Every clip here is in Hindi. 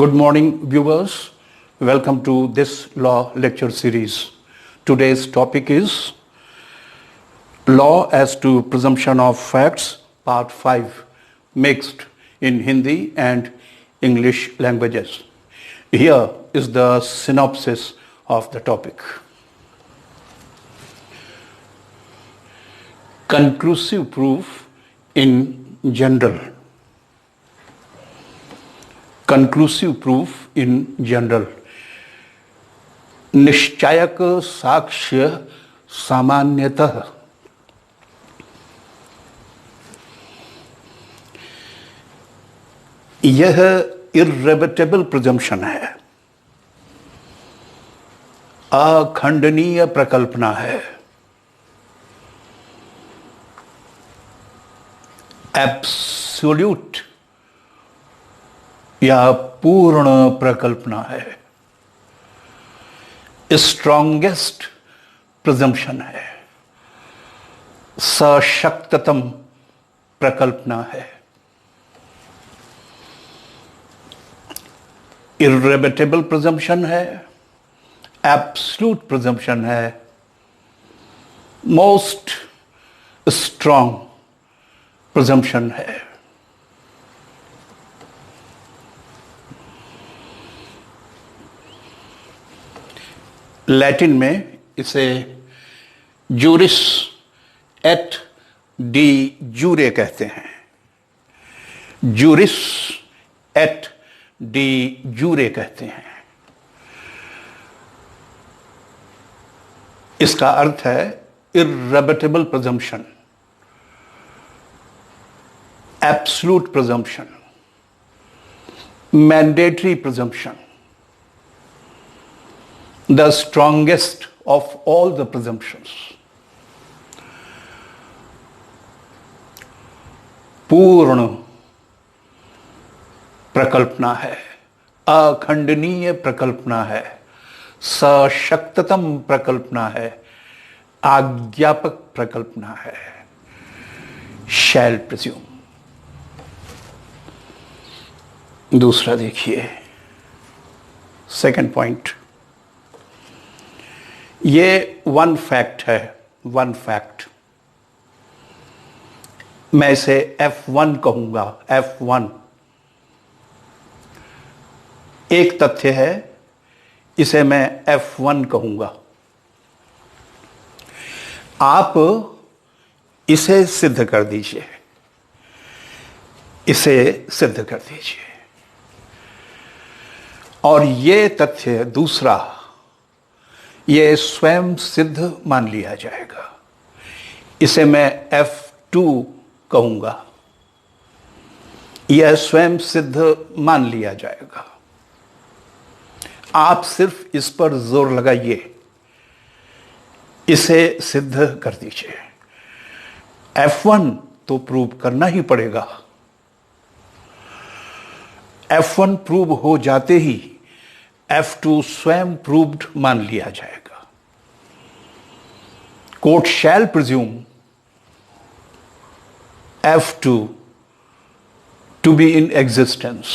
Good morning, viewers. Welcome to this law lecture series. Today's topic is Law as to Presumption of Facts, Part 5, mixed in Hindi and English languages. Here is the synopsis of the topic. Conclusive proof in general. Conclusive proof in general. निश्चायक साक्ष्य सामान्यतः यह इर्रेबटेबल प्रिजम्पशन है, अखंडनीय प्रकल्पना है, एब्सोल्यूट या पूर्ण प्रकल्पना है, स्ट्रॉन्गेस्ट प्रिजम्पशन है, सशक्ततम प्रकल्पना है, इर्रेबटेबल प्रिजम्पशन है, एब्सोल्यूट प्रिजम्पशन है, मोस्ट स्ट्रॉन्ग प्रिजम्पशन है। लैटिन में इसे जूरिस एट डी जूरे कहते हैं। जूरिस एट डी जूरे कहते हैं। इसका अर्थ है irrebuttable presumption, absolute presumption, mandatory presumption, the strongest of all the presumptions. पूर्ण प्रकल्पना है, अखंडनीय प्रकल्पना है, सशक्ततम प्रकल्पना है, आज्ञापक प्रकल्पना है। शैल प्रिज्यूम। दूसरा देखिए, सेकंड पॉइंट। ये वन फैक्ट है, वन फैक्ट। मैं इसे F1 कहूंगा। F1 एक तथ्य है, इसे मैं F1 कहूंगा। आप इसे सिद्ध कर दीजिए, इसे सिद्ध कर दीजिए। और ये तथ्य दूसरा, ये स्वयं सिद्ध मान लिया जाएगा। इसे मैं F2 कहूंगा। यह स्वयं सिद्ध मान लिया जाएगा। आप सिर्फ इस पर जोर लगाइए, इसे सिद्ध कर दीजिए। F1 तो प्रूव करना ही पड़ेगा। F1 प्रूव हो जाते ही F2 स्वयं प्रूव्ड मान लिया जाएगा। Court shall presume F2 to be in existence.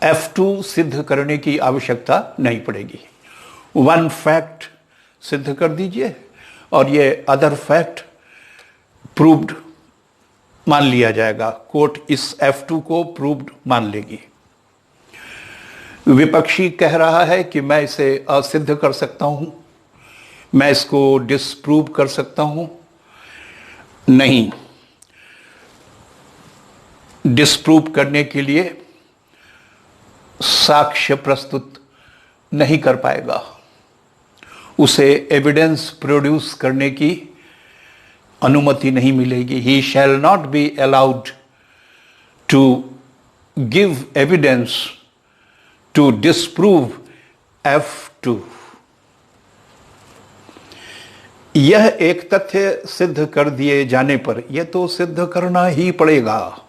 F2 सिद्ध करने की आवश्यकता नहीं पड़ेगी। वन फैक्ट सिद्ध कर दीजिए और ये अदर फैक्ट प्रूव्ड मान लिया जाएगा। कोर्ट इस F2 को प्रूव्ड मान लेगी। विपक्षी कह रहा है कि मैं इसे असिद्ध कर सकता हूं, मैं इसको डिसप्रूव कर सकता हूं। नहीं, डिसप्रूव करने के लिए साक्ष्य प्रस्तुत नहीं कर पाएगा, उसे एविडेंस प्रोड्यूस करने की अनुमति नहीं मिलेगी। He shall not be allowed to give evidence to disprove F2। यह एक तथ्य सिद्ध कर दिए जाने पर, यह तो सिद्ध करना ही पड़ेगा।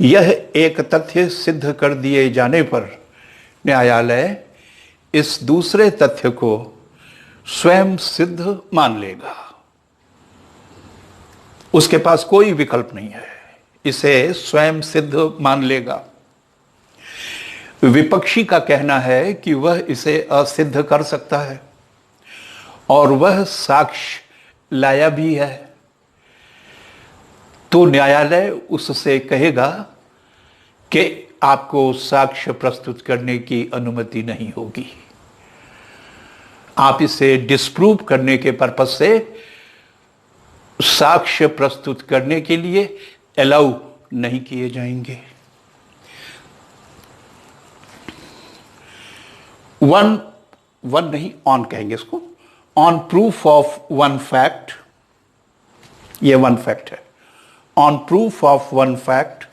यह एक तथ्य सिद्ध कर दिए जाने पर न्यायालय इस दूसरे तथ्य को स्वयं सिद्ध मान लेगा। उसके पास कोई विकल्प नहीं है, इसे स्वयं सिद्ध मान लेगा। विपक्षी का कहना है कि वह इसे असिद्ध कर सकता है और वह साक्ष्य लाया भी है, तो न्यायालय उससे कहेगा कि आपको साक्ष्य प्रस्तुत करने की अनुमति नहीं होगी। आप इसे डिस्प्रूव करने के पर्पज से साक्ष्य प्रस्तुत करने के लिए अलाउ नहीं किए जाएंगे। वन नहीं, ऑन कहेंगे इसको। On proof of one fact, ये वन फैक्ट है। On proof of one fact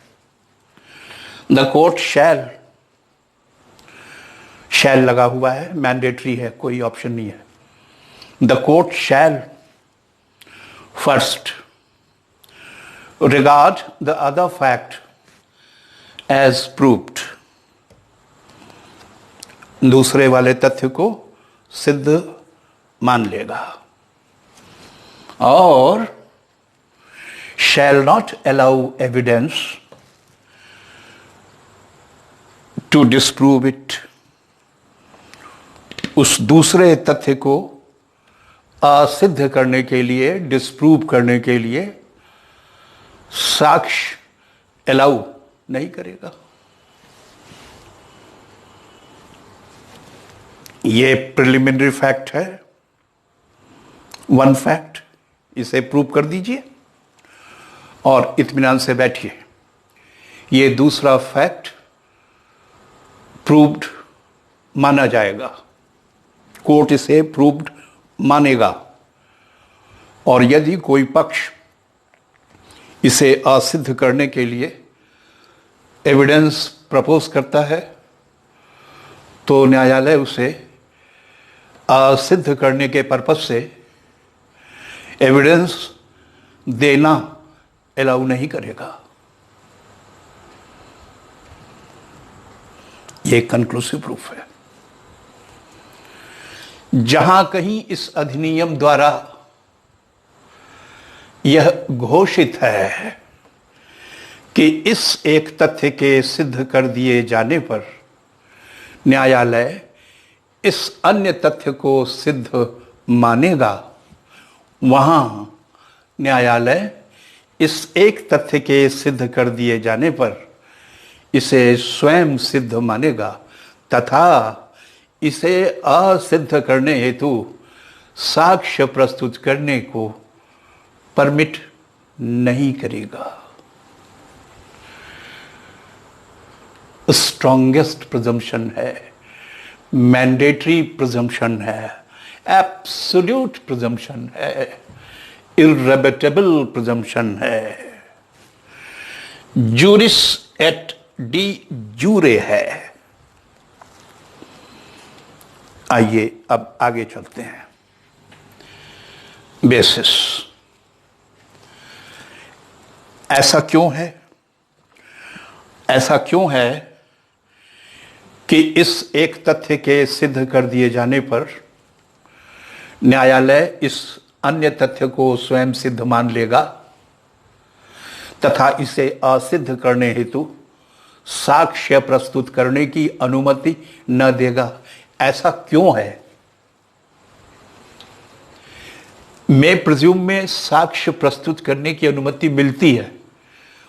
the court shall लगा हुआ है, मैंडेटरी है, कोई ऑप्शन नहीं है। The court shall first regard the other fact as proved, दूसरे वाले तथ्य को सिद्ध मान लेगा, और shall not allow evidence to disprove it, उस दूसरे तथ्य को असिद्ध करने के लिए, डिस्प्रूव करने के लिए साक्ष्य अलाउ नहीं करेगा। ये प्रिलिमिनरी फैक्ट है, वन फैक्ट, इसे प्रूव कर दीजिए और इत्मीनान से बैठिए। ये दूसरा फैक्ट प्रूव्ड माना जाएगा, कोर्ट इसे प्रूव्ड मानेगा, और यदि कोई पक्ष इसे असिद्ध करने के लिए एविडेंस प्रपोज करता है तो न्यायालय उसे असिद्ध करने के पर्पज से एविडेंस देना अलाउ नहीं करेगा। ये कंक्लूसिव प्रूफ है। जहां कहीं इस अधिनियम द्वारा यह घोषित है कि इस एक तथ्य के सिद्ध कर दिए जाने पर न्यायालय इस अन्य तथ्य को सिद्ध मानेगा, वहां न्यायालय इस एक तथ्य के सिद्ध कर दिए जाने पर इसे स्वयं सिद्ध मानेगा तथा इसे असिद्ध करने हेतु साक्ष्य प्रस्तुत करने को परमिट नहीं करेगा। स्ट्रॉन्गेस्ट प्रिजम्पशन है, मैंडेटरी प्रिजम्पशन है, एब्सोल्यूट प्रिजम्पशन है, इररेबटेबल प्रिजम्पशन है, जूरिस एट डी जूरे है। आइए अब आगे चलते हैं। बेसिस, ऐसा क्यों है? ऐसा क्यों है कि इस एक तथ्य के सिद्ध कर दिए जाने पर न्यायालय इस अन्य तथ्य को स्वयं सिद्ध मान लेगा तथा इसे असिद्ध करने हेतु साक्ष्य प्रस्तुत करने की अनुमति न देगा? ऐसा क्यों है? मैं प्रिज्यूम में साक्ष्य प्रस्तुत करने की अनुमति मिलती है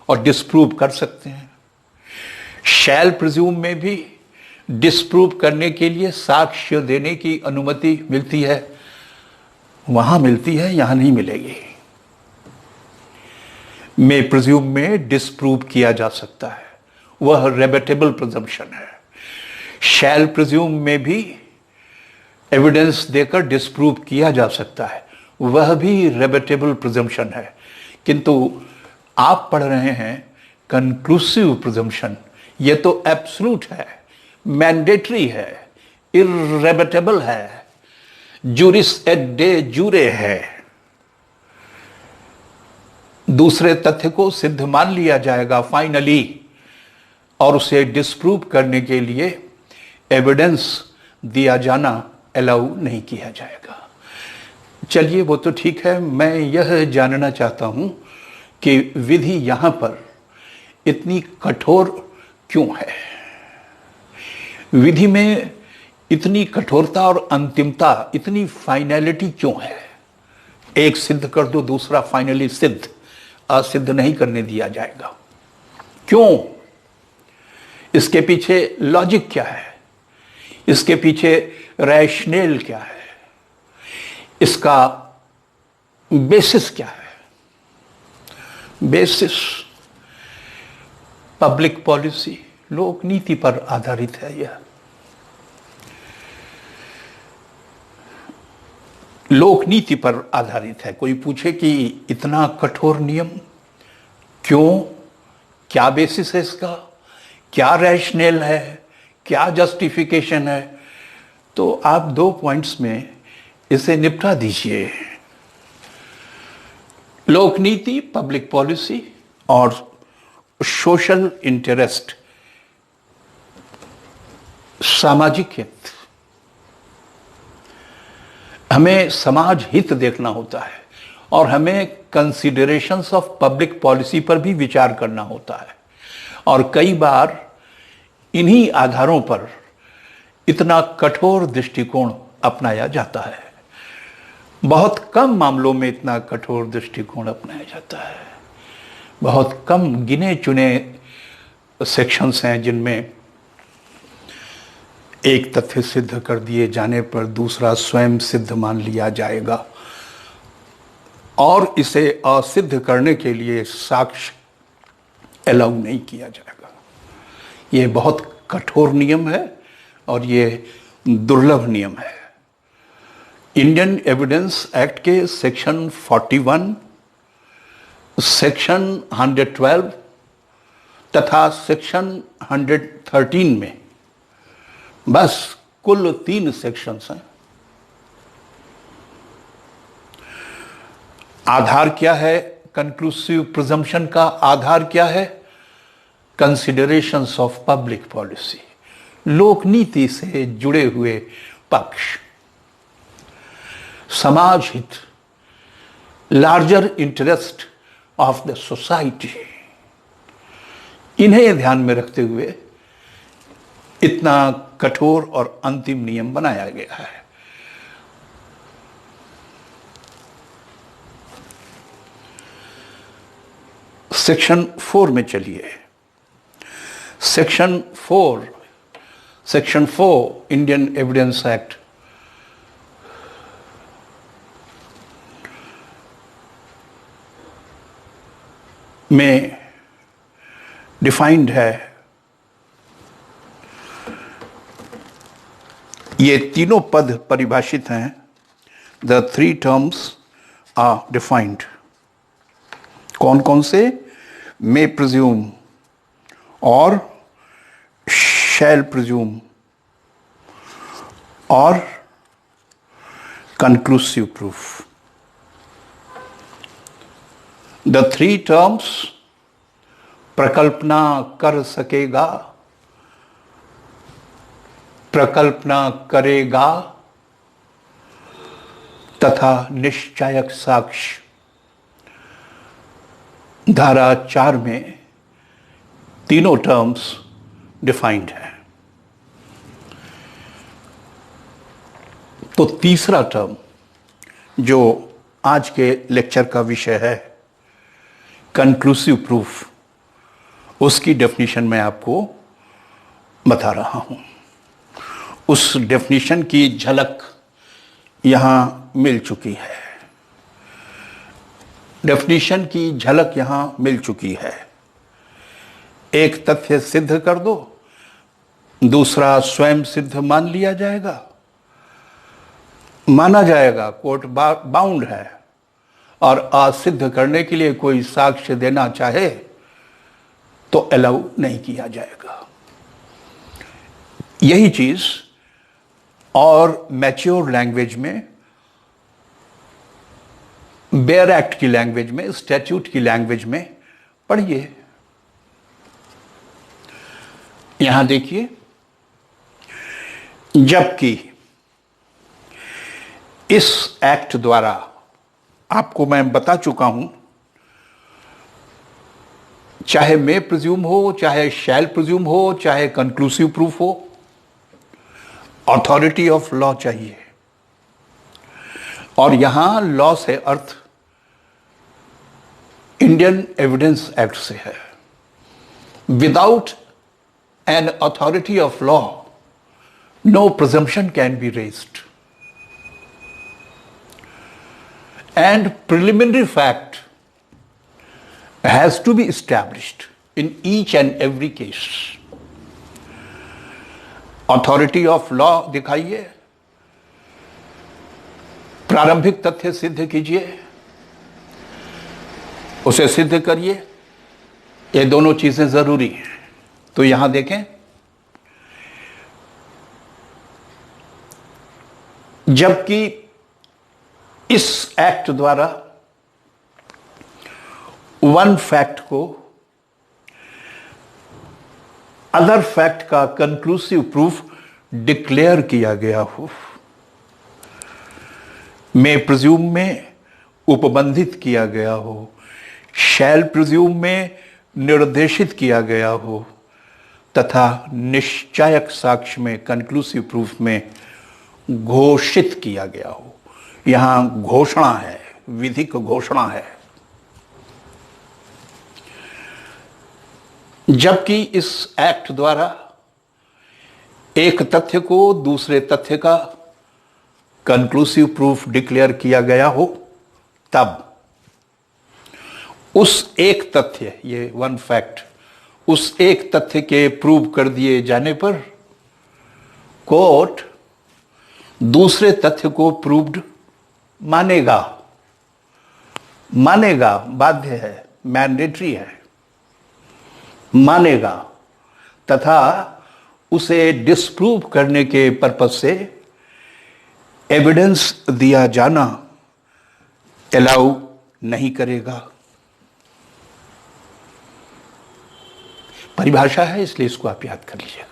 और डिस्प्रूव कर सकते हैं। शैल प्रिज्यूम में भी डिस्प्रूव करने के लिए साक्ष्य देने की अनुमति मिलती है, वहां मिलती है, यहां नहीं मिलेगी। मैं प्रिज्यूम में डिस्प्रूव किया जा सकता है, वह रेबेटेबल प्रिजम्पशन है। शैल प्रिज्यूम में भी एविडेंस देकर डिस्प्रूव किया जा सकता है, वह भी रेबेटेबल प्रिजम्पशन है। किंतु आप पढ़ रहे हैं कंक्लूसिव प्रिजम्पशन, यह तो एब्सोल्यूट है, मैंडेटरी है, इररेबेटेबल है, जूरिस एट डे जूरे है। दूसरे तथ्य को सिद्ध मान लिया जाएगा फाइनली, और उसे डिस्प्रूव करने के लिए एविडेंस दिया जाना अलाउ नहीं किया जाएगा। चलिए वो तो ठीक है, मैं यह जानना चाहता हूं कि विधि यहां पर इतनी कठोर क्यों है? विधि में इतनी कठोरता और अंतिमता, इतनी फाइनलिटी क्यों है? एक सिद्ध कर दो, दूसरा फाइनली सिद्ध, असिद्ध नहीं करने दिया जाएगा। क्यों? इसके पीछे लॉजिक क्या है? इसके पीछे रैशनल क्या है? इसका बेसिस क्या है? बेसिस पब्लिक पॉलिसी, लोक नीति पर आधारित है। यह लोक नीति पर आधारित है। कोई पूछे कि इतना कठोर नियम क्यों? क्या बेसिस है इसका? क्या रैशनल है? क्या जस्टिफिकेशन है? तो आप 2 पॉइंट्स में इसे निपटा दीजिए। लोकनीति, पब्लिक पॉलिसी, और सोशल इंटरेस्ट, सामाजिक हित। हमें समाज हित देखना होता है और हमें कंसीडरेशंस ऑफ पब्लिक पॉलिसी पर भी विचार करना होता है। और कई बार इन्हीं आधारों पर इतना कठोर दृष्टिकोण अपनाया जाता है। बहुत कम मामलों में इतना कठोर दृष्टिकोण अपनाया जाता है। बहुत कम गिने चुने सेक्शंस हैं जिनमें एक तथ्य सिद्ध कर दिए जाने पर दूसरा स्वयं सिद्ध मान लिया जाएगा और इसे असिद्ध करने के लिए साक्ष्य अलाउ नहीं किया जाएगा। ये बहुत कठोर नियम है और ये दुर्लभ नियम है। इंडियन एविडेंस एक्ट के सेक्शन 41, सेक्शन 112 तथा सेक्शन 113 में बस कुल 3 सेक्शंस हैं। आधार क्या है कंक्लूसिव प्रिजम्पशन का? आधार क्या है? कंसिडरेशंस ऑफ पब्लिक पॉलिसी, लोकनीति से जुड़े हुए पक्ष, समाज हित, larger interest of the society, इन्हें ध्यान में रखते हुए इतना कठोर और अंतिम नियम बनाया गया है। सेक्शन 4 में चलिए। सेक्शन 4 इंडियन एविडेंस एक्ट में डिफाइंड है। ये तीनों पद परिभाषित हैं। The 3 terms are defined. कौन कौन से? मे प्रिज्यूम और शैल प्रिज्यूम और कंक्लूसिव प्रूफ। द 3 टर्म्स प्रकल्पना कर सकेगा, प्रकल्पना करेगा तथा निश्चायक साक्ष्य। धारा 4 में तीनों टर्म्स डिफाइंड है। तो तीसरा टर्म जो आज के लेक्चर का विषय है, कंक्लूसिव प्रूफ, उसकी डेफिनेशन मैं आपको बता रहा हूं। उस डेफिनेशन की झलक यहां मिल चुकी है। डेफिनेशन की झलक यहां मिल चुकी है। एक तथ्य सिद्ध कर दो, दूसरा स्वयं सिद्ध मान लिया जाएगा, माना जाएगा, कोर्ट बाउंड है, और असिद्ध करने के लिए कोई साक्ष्य देना चाहे तो अलाउ नहीं किया जाएगा। यही चीज और मैच्योर लैंग्वेज में, बेयर एक्ट की लैंग्वेज में, स्टैट्यूट की लैंग्वेज में पढ़िए। यहां देखिए, जबकि इस एक्ट द्वारा आपको मैं बता चुका हूं, चाहे मे प्रिज्यूम हो, चाहे शैल प्रिज्यूम हो, चाहे कंक्लूसिव प्रूफ हो, अथॉरिटी ऑफ लॉ चाहिए। और यहां लॉ से अर्थ इंडियन एविडेंस एक्ट से है। Without an authority of law, no presumption can be raised, and preliminary fact has to be established in each and every case. Authority of law दिखाइए, प्रारंभिक तथ्य सिद्ध कीजिए, उसे सिद्ध करिए, ये दोनों चीजें जरूरी हैं। तो यहां देखें, जबकि इस एक्ट द्वारा वन फैक्ट को अदर फैक्ट का कंक्लूसिव प्रूफ डिक्लेयर किया गया हो, में प्रिज्यूम में उपबंधित किया गया हो, शैल प्रिज्यूम में निर्देशित किया गया हो, तथा निश्चायक साक्ष्य में कंक्लूसिव प्रूफ में घोषित किया गया हो। यहां घोषणा है, विधिक घोषणा है। जबकि इस एक्ट द्वारा एक तथ्य को दूसरे तथ्य का कंक्लूसिव प्रूफ डिक्लेयर किया गया हो, तब उस एक तथ्य, ये वन फैक्ट, उस एक तथ्य के प्रूव कर दिए जाने पर कोर्ट दूसरे तथ्य को प्रूव्ड मानेगा, बाध्य है, मैंडेटरी है, मानेगा, तथा उसे डिस्प्रूव करने के पर्पज से एविडेंस दिया जाना अलाउ नहीं करेगा। परिभाषा है, इसलिए इसको आप याद कर लीजिएगा।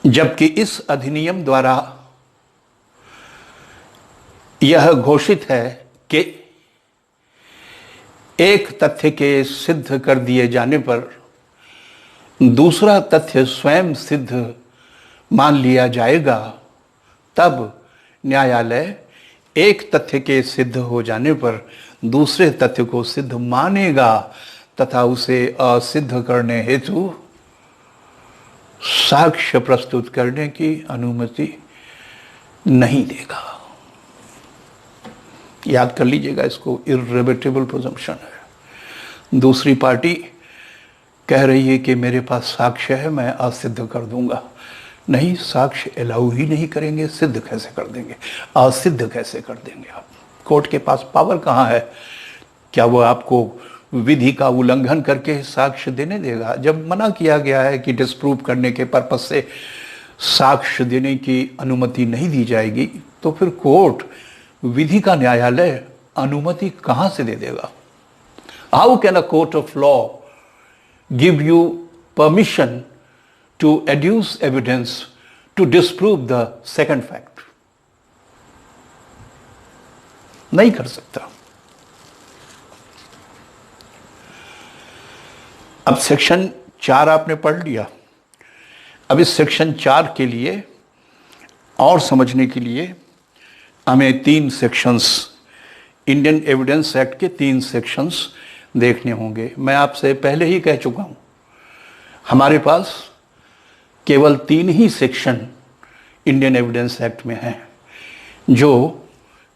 जबकि इस अधिनियम द्वारा यह घोषित है कि एक तथ्य के सिद्ध कर दिए जाने पर दूसरा तथ्य स्वयं सिद्ध मान लिया जाएगा, तब न्यायालय एक तथ्य के सिद्ध हो जाने पर दूसरे तथ्य को सिद्ध मानेगा तथा उसे असिद्ध करने हेतु साक्ष्य प्रस्तुत करने की अनुमति नहीं देगा। याद कर लीजिएगा, इसको इर्रिबेटेबल प्रिजम्पशन है। दूसरी पार्टी कह रही है कि मेरे पास साक्ष्य है, मैं असिद्ध कर दूंगा। नहीं, साक्ष्य अलाउ ही नहीं करेंगे, सिद्ध कैसे कर देंगे, असिद्ध कैसे कर देंगे आप? कोर्ट के पास पावर कहाँ है? क्या वो आपको विधि का उल्लंघन करके साक्ष्य देने देगा? जब मना किया गया है कि डिस्प्रूव करने के पर्पस से साक्ष्य देने की अनुमति नहीं दी जाएगी, तो फिर कोर्ट, विधि का न्यायालय अनुमति कहां से दे देगा? How can a court of law give you permission to adduce evidence to disprove the second fact? नहीं कर सकता। अब सेक्शन 4 आपने पढ़ लिया। अब इस सेक्शन 4 के लिए और समझने के लिए हमें 3 सेक्शंस, इंडियन एविडेंस एक्ट के 3 सेक्शंस देखने होंगे। मैं आपसे पहले ही कह चुका हूं, हमारे पास केवल 3 ही सेक्शन इंडियन एविडेंस एक्ट में हैं जो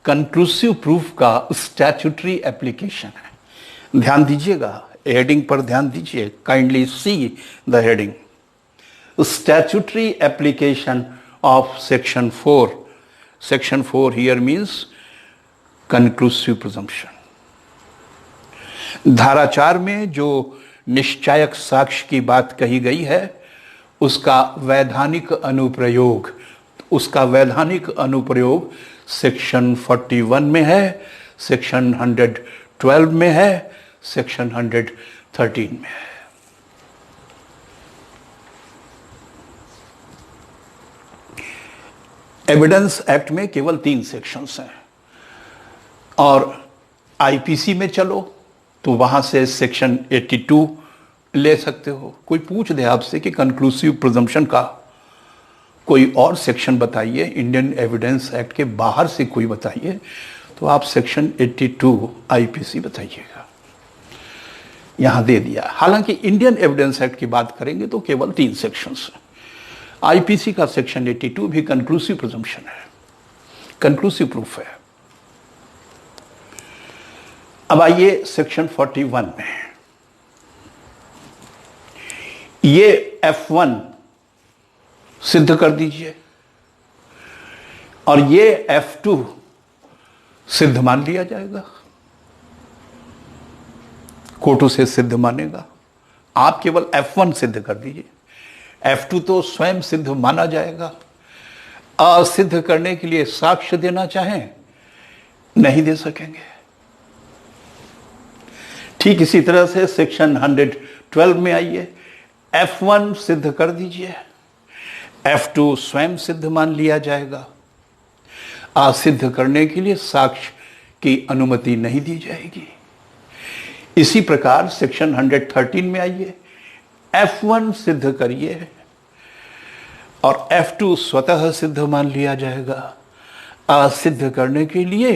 कंक्लूसिव प्रूफ का स्टैट्यूटरी एप्लीकेशन है। ध्यान दीजिएगा, हेडिंग पर ध्यान दीजिए, kindly see the heading, statutory application of section 4. Section 4 here means conclusive presumption. धारा 4 में जो निश्चायक साक्ष्य की बात कही गई है, उसका वैधानिक अनुप्रयोग सेक्शन 41 में है, सेक्शन 112 में है, सेक्शन 113 में है। एविडेंस एक्ट में केवल 3 सेक्शंस हैं, और आईपीसी में चलो तो वहां से सेक्शन 82 ले सकते हो। कोई पूछ दे आपसे कि कंक्लूसिव प्रिजम्पशन का कोई और सेक्शन बताइए, इंडियन एविडेंस एक्ट के बाहर से कोई बताइए, तो आप सेक्शन 82 आईपीसी बताइएगा। यहां दे दिया। हालांकि इंडियन एविडेंस एक्ट की बात करेंगे तो केवल 3 सेक्शंस हैं। आईपीसी का सेक्शन 82 भी कंक्लूसिव प्रिजम्पशन है, कंक्लूसिव प्रूफ है। अब आइए सेक्शन 41 में। ये F1 सिद्ध कर दीजिए और ये F2 सिद्ध मान लिया जाएगा, कोर्ट उसे सिद्ध मानेगा। आप केवल F1 सिद्ध कर दीजिए, F2 तो स्वयं सिद्ध माना जाएगा। असिद्ध करने के लिए साक्ष्य देना चाहें, नहीं दे सकेंगे। ठीक इसी तरह से सेक्शन 112 में आइए, F1 सिद्ध कर दीजिए, F2 स्वयं सिद्ध मान लिया जाएगा। असिद्ध करने के लिए साक्ष्य की अनुमति नहीं दी जाएगी। इसी प्रकार सेक्शन 113 में आइए, F1 सिद्ध करिए और F2 स्वतः सिद्ध मान लिया जाएगा। असिद्ध करने के लिए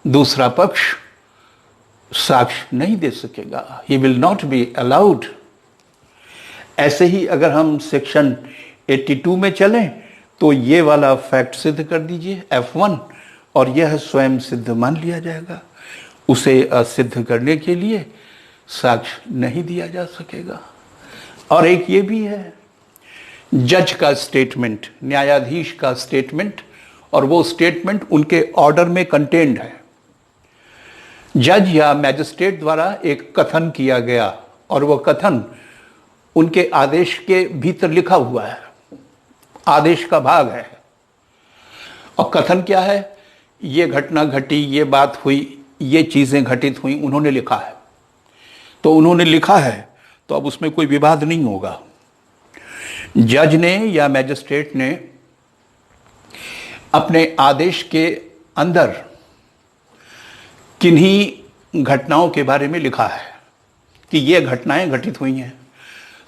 दूसरा पक्ष साक्ष्य नहीं दे सकेगा, he will not be allowed. ऐसे ही अगर हम सेक्शन 82 में चलें तो ये वाला फैक्ट सिद्ध कर दीजिए F1 और यह स्वयं सिद्ध मान लिया जाएगा। उसे असिद्ध करने के लिए साक्ष्य नहीं दिया जा सकेगा। और एक ये भी है, जज का स्टेटमेंट, न्यायाधीश का स्टेटमेंट, और वो स्टेटमेंट उनके ऑर्डर में कंटेन्ड है। जज या मैजिस्ट्रेट द्वारा एक कथन किया गया और वह कथन उनके आदेश के भीतर लिखा हुआ है, आदेश का भाग है। और कथन क्या है? ये घटना घटी, ये बात हुई, ये चीजें घटित हुई, उन्होंने लिखा है। तो उन्होंने लिखा है तो अब उसमें कोई विवाद नहीं होगा। जज ने या मैजिस्ट्रेट ने अपने आदेश के अंदर किन्हीं घटनाओं के बारे में लिखा है कि ये घटनाएं घटित हुई हैं,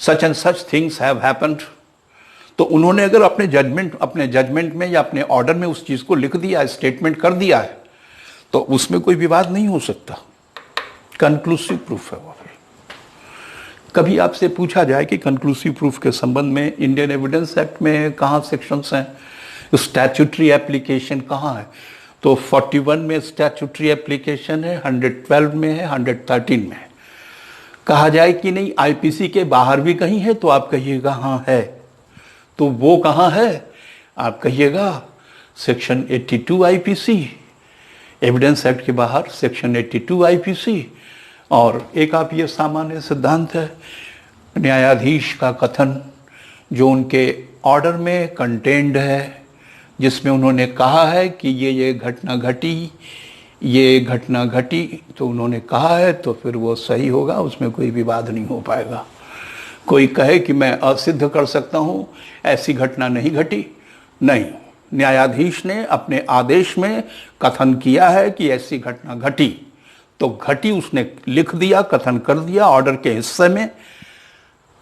such and such things have happened. तो उन्होंने अगर अपने जजमेंट में या अपने ऑर्डर में उस चीज को लिख दिया, स्टेटमेंट कर दिया है, तो उसमें कोई विवाद नहीं हो सकता। कंक्लूसिव प्रूफ है वो। कभी आपसे पूछा जाए कि कंक्लूसिव प्रूफ के संबंध में इंडियन एविडेंस एक्ट में कहाँ सेक्शंस हैं, स्टैट्यूटरी एप्लीकेशन कहाँ है, तो 41 में स्टैट्यूटरी एप्लीकेशन है, 112 में है, 113 में है। कहा जाए कि नहीं आईपीसी के बाहर भी कहीं है, तो आप कहिएगा हाँ है। तो वो कहाँ है? आप कहिएगा सेक्शन 82 आईपीसी, एविडेंस एक्ट के बाहर सेक्शन 82 आईपीसी। और एक आप ये सामान्य सिद्धांत है, न्यायाधीश का कथन जो उनके ऑर्डर में कंटेन्ड है, जिसमें उन्होंने कहा है कि ये घटना घटी, ये घटना घटी, तो उन्होंने कहा है तो फिर वो सही होगा, उसमें कोई विवाद नहीं हो पाएगा। कोई कहे कि मैं असिद्ध कर सकता हूँ, ऐसी घटना नहीं घटी, नहीं, न्यायाधीश ने अपने आदेश में कथन किया है कि ऐसी घटना घटी, तो घटी उसने लिख दिया, कथन कर दिया ऑर्डर के हिस्से में,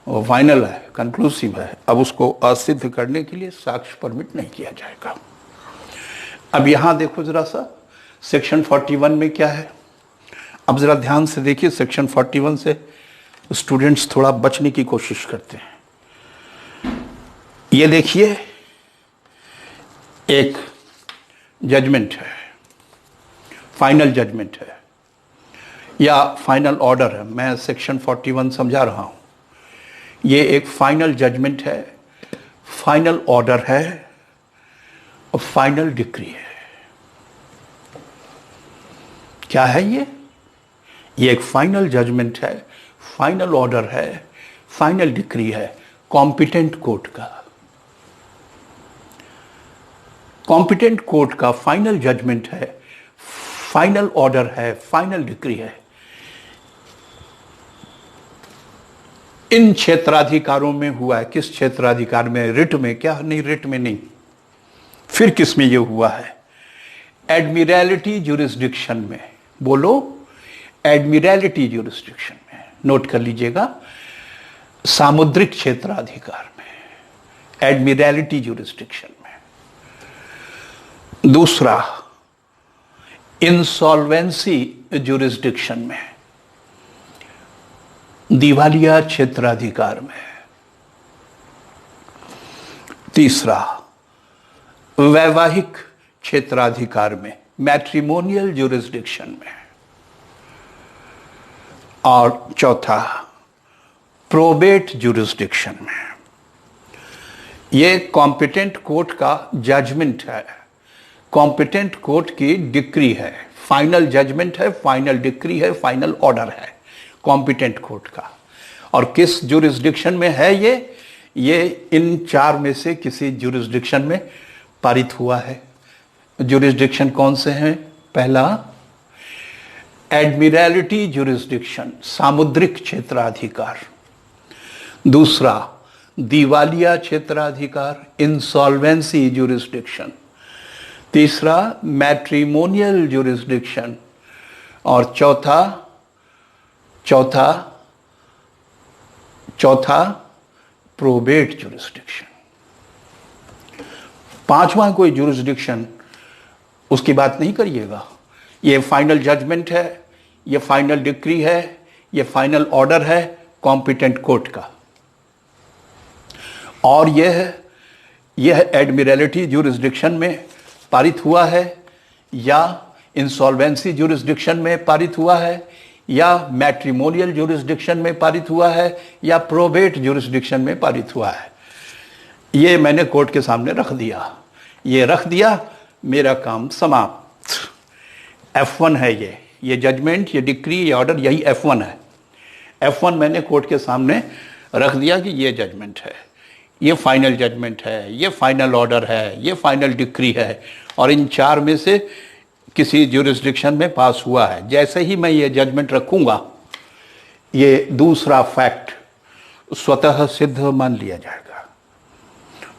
वो फाइनल है, कंक्लूसिव है। अब उसको असिद्ध करने के लिए साक्ष्य परमिट नहीं किया जाएगा। अब यहां देखो जरा सा सेक्शन 41 में क्या है। अब जरा ध्यान से देखिए, सेक्शन 41 से स्टूडेंट्स थोड़ा बचने की कोशिश करते हैं। ये देखिए, एक जजमेंट है, फाइनल जजमेंट है या फाइनल ऑर्डर है। मैं सेक्शन 41 समझा रहा हूं। ये एक फाइनल जजमेंट है, फाइनल ऑर्डर है और फाइनल डिक्री है। क्या है ये? एक फाइनल जजमेंट है, फाइनल ऑर्डर है, फाइनल डिक्री है कॉम्पिटेंट कोर्ट का। कॉम्पिटेंट कोर्ट का फाइनल जजमेंट है, फाइनल ऑर्डर है, फाइनल डिक्री है। इन क्षेत्राधिकारों में हुआ है। किस क्षेत्राधिकार में? रिट में। क्या नहीं, रिट में नहीं। फिर किस में ये हुआ है? एडमिरैलिटी ज्यूरिसडिक्शन में। बोलो, एडमिरैलिटी ज्यूरिसडिक्शन में। नोट कर लीजिएगा, सामुद्रिक क्षेत्राधिकार में, एडमिरैलिटी ज्यूरिसडिक्शन में। दूसरा, इंसॉल्वेंसी ज्यूरिसडिक्शन में, दिवालिया क्षेत्राधिकार में। तीसरा, वैवाहिक क्षेत्राधिकार में, मैट्रिमोनियल ज्यूरिसडिक्शन में। और चौथा, प्रोबेट ज्यूरिसडिक्शन में। ये कॉम्पिटेंट कोर्ट का जजमेंट है, कॉम्पिटेंट कोर्ट की डिक्री है, फाइनल जजमेंट है, फाइनल डिक्री है, फाइनल ऑर्डर है कॉम्पिटेंट कोर्ट का। और किस ज्यूरिसडिक्शन में है ये इन चार में से किसी ज्यूरिसडिक्शन में पारित हुआ है। ज्यूरिसडिक्शन कौन से हैं? पहला, एडमिरैलिटी ज्यूरिसडिक्शन, सामुद्रिक क्षेत्राधिकार। दूसरा, दिवालिया क्षेत्राधिकार, इंसॉल्वेंसी ज्यूरिसडिक्शन। तीसरा, मैट्रिमोनियल ज्यूरिसडिक्शन। और चौथा प्रोबेट ज्यूरिसडिक्शन। पांचवा कोई ज्यूरिसडिक्शन, उसकी बात नहीं करिएगा। ये फाइनल जजमेंट है, ये फाइनल डिक्री है, ये फाइनल ऑर्डर है कॉम्पिटेंट कोर्ट का। और यह एडमिरैलिटी ज्यूरिसडिक्शन में पारित हुआ है, या इंसॉल्वेंसी ज्यूरिसडिक्शन में पारित हुआ है, या मैट्रिमोनियल ज्यूरिसडिक्शन में पारित हुआ है, या प्रोबेट ज्यूरिसडिक्शन में पारित हुआ है। ये मैंने कोर्ट के सामने रख दिया, ये रख दिया, मेरा काम समाप्त। F1 है ये जजमेंट, ये डिक्री, ये ऑर्डर, यही F1 है। F1 मैंने कोर्ट के सामने रख दिया कि ये जजमेंट है, ये फाइनल जजमेंट है, ये फाइनल ऑर्डर है, ये फाइनल डिक्री है, और इन चार में से किसी ज्यूरिसडिक्शन में पास हुआ है। जैसे ही मैं ये जजमेंट रखूंगा, ये दूसरा फैक्ट स्वतः सिद्ध मान लिया जाएगा।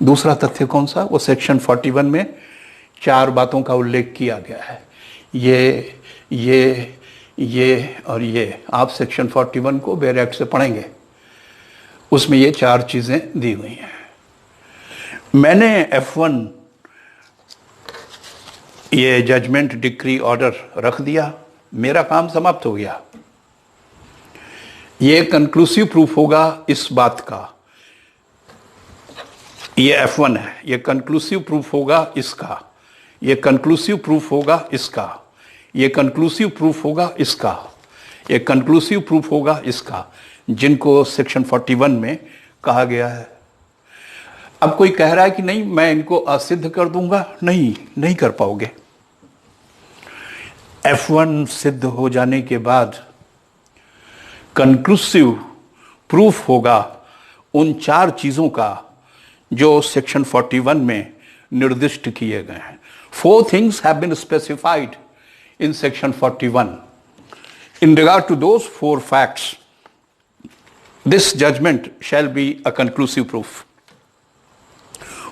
दूसरा तथ्य कौन सा? वो सेक्शन 41 में चार बातों का उल्लेख किया गया है, ये और ये। आप सेक्शन 41 को बेयर एक्ट से पढ़ेंगे, उसमें ये चार चीजें दी हुई हैं। मैंने F1 ये जजमेंट, डिक्री, ऑर्डर रख दिया, मेरा काम समाप्त हो गया। ये कंक्लूसिव प्रूफ होगा इस बात का, ये F1 है, ये कंक्लूसिव प्रूफ होगा इसका, ये कंक्लूसिव प्रूफ होगा इसका, ये कंक्लूसिव प्रूफ होगा इसका, ये कंक्लूसिव प्रूफ होगा इसका, जिनको सेक्शन 41 में कहा गया है। अब कोई कह रहा है कि नहीं, मैं इनको असिद्ध कर दूंगा। नहीं कर पाओगे। F1 सिद्ध हो जाने के बाद कंक्लूसिव प्रूफ होगा उन चार चीजों का जो सेक्शन 41 में निर्दिष्ट किए गए हैं। 4 things have been specified in section 41. In regard to those 4 facts, this judgment shall be a conclusive proof.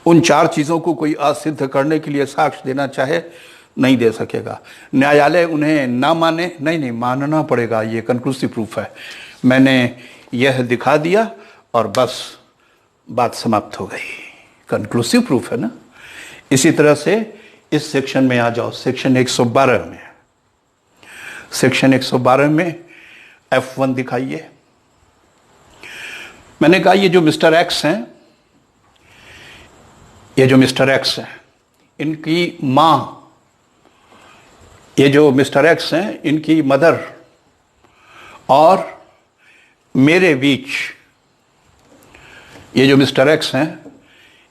उन चार चीजों को कोई असिद्ध करने के लिए साक्ष्य देना चाहे नहीं दे सकेगा। न्यायालय उन्हें ना माने, नहीं मानना पड़ेगा, ये कंक्लूसिव प्रूफ है, मैंने यह दिखा दिया और बस बात समाप्त हो गई। कंक्लूसिव प्रूफ है ना। इसी तरह से इस सेक्शन में आ जाओ, सेक्शन 112 में। सेक्शन 112 में F1 दिखाइए। मैंने कहा ये जो मिस्टर एक्स हैं, ये जो मिस्टर एक्स हैं, इनकी मां, ये जो मिस्टर एक्स हैं, इनकी मदर और मेरे बीच, ये जो मिस्टर एक्स हैं,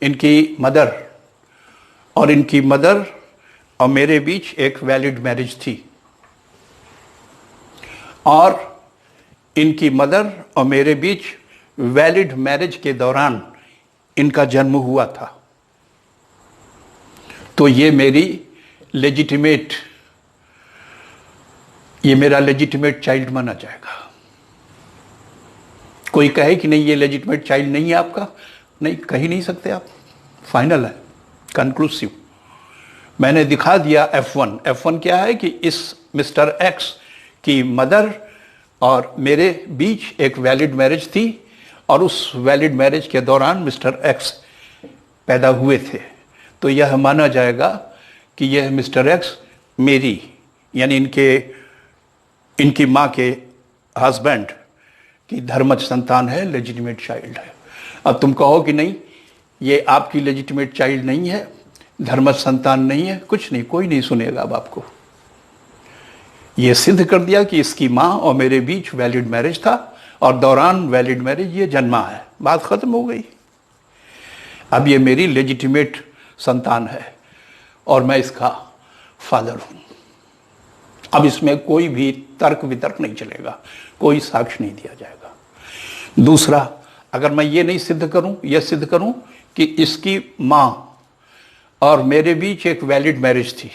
इनकी मदर और मेरे बीच एक वैलिड मैरिज थी, और इनकी मदर और मेरे बीच वैलिड मैरिज के दौरान इनका जन्म हुआ था। तो ये मेरा लेजिटिमेट चाइल्ड माना जाएगा। कोई कहे कि नहीं ये लेजिटिमेट चाइल्ड नहीं है आपका, नहीं, कह ही नहीं सकते आप, फाइनल है, कंक्लूसिव। मैंने दिखा दिया F1 क्या है कि इस मिस्टर एक्स की मदर और मेरे बीच एक वैलिड मैरिज थी और उस वैलिड मैरिज के दौरान मिस्टर एक्स पैदा हुए थे, तो यह माना जाएगा कि यह मिस्टर एक्स मेरी यानी इनकी माँ के हस्बैंड की धर्मज संतान है, लेजिटिमेट चाइल्ड है। अब तुम कहो कि नहीं, ये आपकी लेजिटिमेट चाइल्ड नहीं है, धर्मज संतान नहीं है, कुछ नहीं, कोई नहीं सुनेगा अब आपको। ये सिद्ध कर दिया कि इसकी माँ और मेरे बीच वैलिड मैरिज था और दौरान वैलिड मैरिज ये जन्मा है, बात खत्म हो गई। अब ये मेरी लेजिटिमेट संतान है और मैं इसका फादर हूं। अब इसमें कोई भी तर्क वितर्क नहीं चलेगा, कोई साक्ष्य नहीं दिया जाएगा। दूसरा, अगर मैं ये नहीं सिद्ध करूं, यह सिद्ध करूं कि इसकी मां और मेरे बीच एक वैलिड मैरिज थी,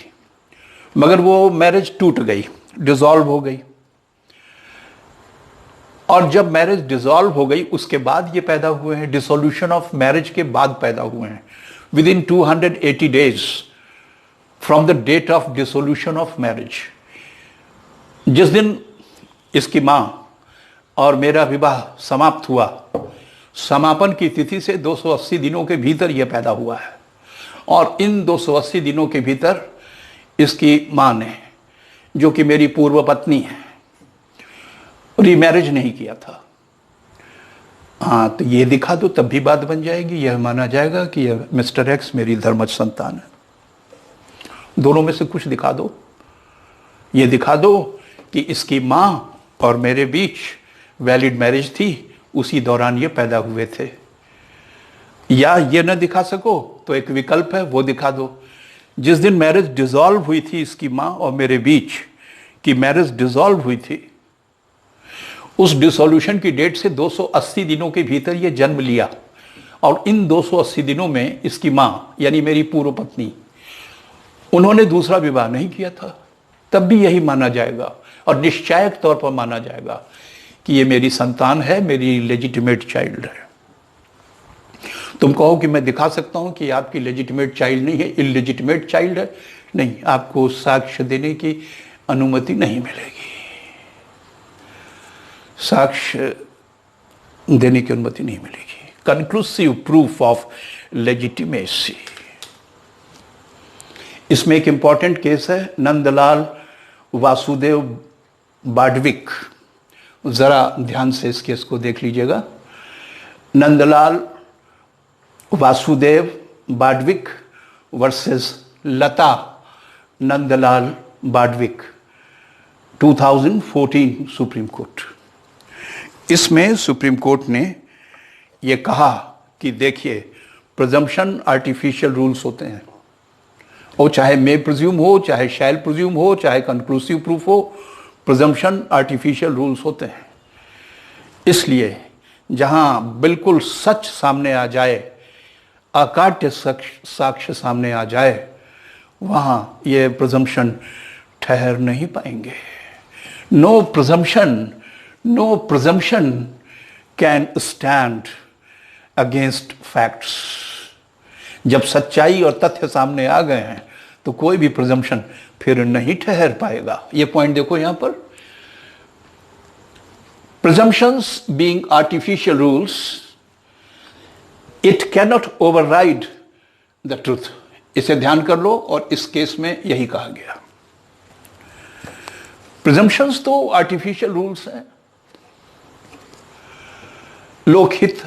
मगर वो मैरिज टूट गई, डिसॉल्व हो गई, और जब मैरिज डिसॉल्व हो गई उसके बाद ये पैदा हुए हैं, डिसोल्यूशन ऑफ मैरिज के बाद पैदा हुए हैं, within 280 days from the date of dissolution of marriage. जिस दिन इसकी मां और मेरा विवाह समाप्त हुआ, समापन की तिथि से 280 दिनों के भीतर यह पैदा हुआ है, और इन 280 दिनों के भीतर इसकी मां ने, जो कि मेरी पूर्व पत्नी है, रीमैरिज नहीं किया था। हाँ, तो ये दिखा दो तब भी बात बन जाएगी, यह माना जाएगा कि यह मिस्टर एक्स मेरी धर्मज संतान है। दोनों में से कुछ दिखा दो, ये दिखा दो कि इसकी मां और मेरे बीच वैलिड मैरिज थी, उसी दौरान ये पैदा हुए थे। या ये न दिखा सको तो एक विकल्प है, वो दिखा दो, जिस दिन मैरिज डिसॉल्व हुई थी इसकी मां और मेरे बीच की मैरिज डिसॉल्व हुई थी, उस डिसोल्यूशन की डेट से 280 दिनों के भीतर ये जन्म लिया, और इन 280 दिनों में इसकी मां यानी मेरी पूर्व पत्नी, उन्होंने दूसरा विवाह नहीं किया था, तब भी यही माना जाएगा और निश्चायक तौर पर माना जाएगा कि ये मेरी संतान है, मेरी लेजिटिमेट चाइल्ड है। तुम कहो कि मैं दिखा सकता हूं कि आपकी लेजिटिमेट चाइल्ड नहीं है, इलेजिटिमेट चाइल्ड है, नहीं, आपको साक्ष्य देने की अनुमति नहीं मिलेगी, साक्ष्य देने की अनुमति नहीं मिलेगी। कंक्लूसिव प्रूफ ऑफ लेजिटिमेसी, इसमें एक इंपॉर्टेंट केस है, नंदलाल वासुदेव बाडविक। जरा ध्यान से इस केस को देख लीजिएगा। नंदलाल वासुदेव बाडविक वर्सेस लता नंदलाल बाडविक, 2014 सुप्रीम कोर्ट। इसमें सुप्रीम कोर्ट ने यह कहा कि देखिए, प्रिजम्पशन आर्टिफिशियल रूल्स होते हैं, और चाहे मे प्रिज्यूम हो, चाहे शैल प्रिज्यूम हो, चाहे कंक्लूसिव प्रूफ हो, प्रिजम्पशन आर्टिफिशियल रूल्स होते हैं। इसलिए जहां बिल्कुल सच सामने आ जाए, अकाट्य साक्ष्य सामने आ जाए, वहां ये प्रिजम्पशन ठहर नहीं पाएंगे। No presumption can stand against facts. जब सच्चाई और तथ्य सामने आ गए हैं तो कोई भी प्रिजम्पशन फिर नहीं ठहर पाएगा। ये पॉइंट देखो यहां पर, presumptions being artificial rules, it cannot override the truth. इसे ध्यान कर लो, और इस केस में यही कहा गया। प्रिजम्पशंस तो आर्टिफिशियल रूल्स हैं, लोकहित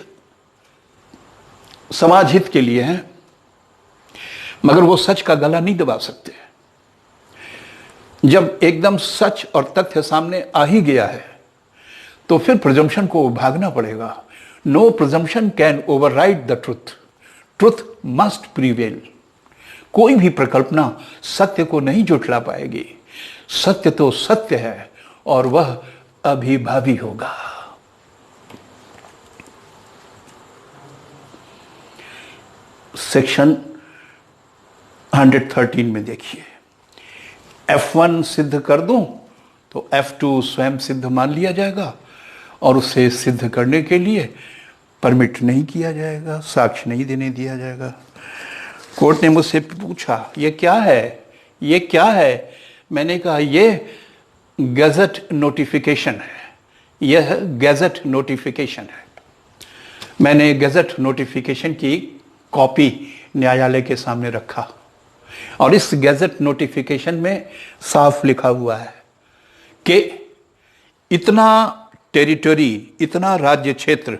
समाज हित के लिए हैं, मगर वो सच का गला नहीं दबा सकते। जब एकदम सच और तथ्य सामने आ ही गया है तो फिर प्रिजम्पशन को भागना पड़ेगा। No presumption can override the truth, truth must prevail. कोई भी प्रकल्पना सत्य को नहीं जुटला पाएगी। सत्य तो सत्य है और वह अभिभावी होगा। सेक्शन 113 में देखिए, F1 सिद्ध कर दूं तो F2 स्वयं सिद्ध मान लिया जाएगा, और उसे सिद्ध करने के लिए परमिट नहीं किया जाएगा, साक्ष्य नहीं देने दिया जाएगा। कोर्ट ने मुझसे पूछा, ये क्या है, ये क्या है? मैंने कहा, ये गजट नोटिफिकेशन है, यह गैजेट नोटिफिकेशन है। मैंने गैजेट नोटिफिकेशन की कॉपी न्यायालय के सामने रखा और इस गैजेट नोटिफिकेशन में साफ लिखा हुआ है कि इतना टेरिटरी, इतना राज्य क्षेत्र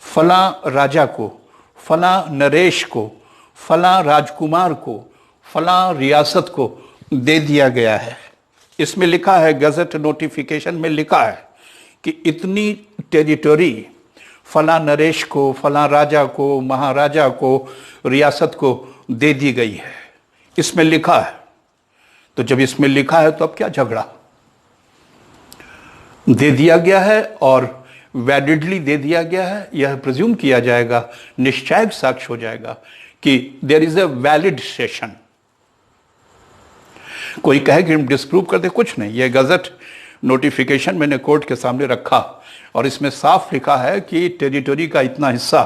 फला राजा को, फला नरेश को, फला राजकुमार को, फला रियासत को दे दिया गया है। इसमें लिखा है, गैजेट नोटिफिकेशन में लिखा है कि इतनी टेरिटरी फला नरेश को, फला राजा को, महाराजा को, रियासत को दे दी गई है। इसमें लिखा है। तो जब इसमें लिखा है तो अब क्या झगड़ा? दे दिया गया है और वैलिडली दे दिया गया है। यह प्रिज्यूम किया जाएगा, निश्चय साक्ष्य हो जाएगा कि there is a valid session. कोई कहे कि हम डिस्प्रूव कर दे, कुछ नहीं। यह गजट नोटिफिकेशन मैंने कोर्ट के सामने रखा और इसमें साफ लिखा है कि टेरिटरी का इतना हिस्सा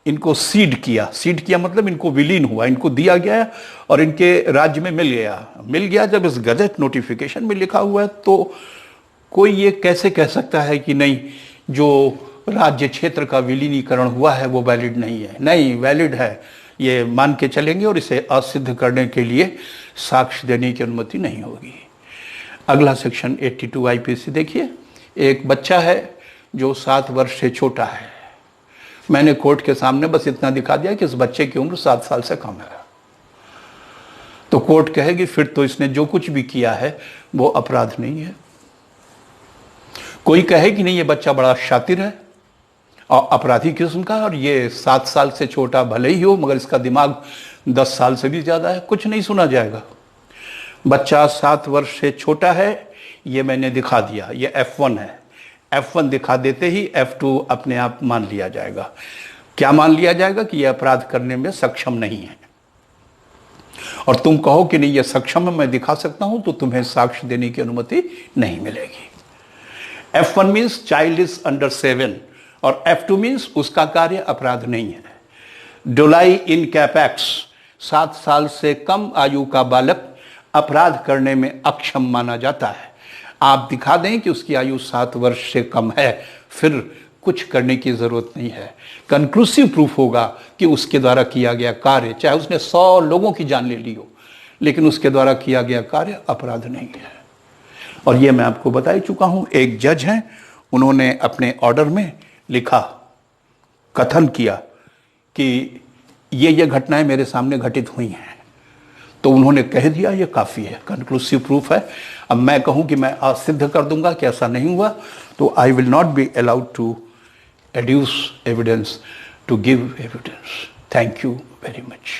इनको सीड किया मतलब इनको विलीन हुआ, इनको दिया गया और इनके राज्य में मिल गया। जब इस गजट नोटिफिकेशन में लिखा हुआ है तो कोई ये कैसे कह सकता है कि नहीं, जो राज्य क्षेत्र का विलीनीकरण हुआ है वो वैलिड नहीं है? नहीं, वैलिड है, ये मान के चलेंगे और इसे असिद्ध करने के लिए साक्ष्य देने की अनुमति नहीं होगी। अगला सेक्शन 82 आईपीसी देखिए। एक बच्चा है जो 7 वर्ष से छोटा है। मैंने कोर्ट के सामने बस इतना दिखा दिया कि इस बच्चे की उम्र 7 साल से कम है। तो कोर्ट कहेगी फिर तो इसने जो कुछ भी किया है वो अपराध नहीं है। कोई कहे कि नहीं, ये बच्चा बड़ा शातिर है और अपराधी किस्म का, और ये 7 साल से छोटा भले ही हो मगर इसका दिमाग 10 साल से भी ज्यादा है, कुछ नहीं सुना जाएगा। बच्चा 7 वर्ष से छोटा है, ये मैंने दिखा दिया, ये F1 है। F1 दिखा देते ही F2 अपने आप मान लिया जाएगा। क्या मान लिया जाएगा? कि यह अपराध करने में सक्षम नहीं है। और तुम कहो कि नहीं ये सक्षम है, मैं दिखा सकता हूं, तो तुम्हें साक्ष्य देने की अनुमति नहीं मिलेगी। F1 means child is under 7 और F2 मीन्स उसका कार्य अपराध नहीं है। डोलाई इन कैपेक्स, 7 साल से कम आयु का बालक अपराध करने में अक्षम माना जाता है। आप दिखा दें कि उसकी आयु 7 वर्ष से कम है, फिर कुछ करने की जरूरत नहीं है। कंक्लूसिव प्रूफ होगा कि उसके द्वारा किया गया कार्य, चाहे उसने 100 लोगों की जान ले ली हो, लेकिन उसके द्वारा किया गया कार्य अपराध नहीं है। और ये मैं आपको बता ही चुका हूं। एक जज हैं, उन्होंने अपने ऑर्डर में लिखा, कथन किया कि ये घटनाएं मेरे सामने घटित हुई हैं, तो उन्होंने कह दिया ये काफ़ी है, कंक्लूसिव प्रूफ है। अब मैं कहूं कि मैं आज सिद्ध कर दूंगा कि ऐसा नहीं हुआ, तो I will not be allowed to adduce evidence, to give evidence. Thank you very much.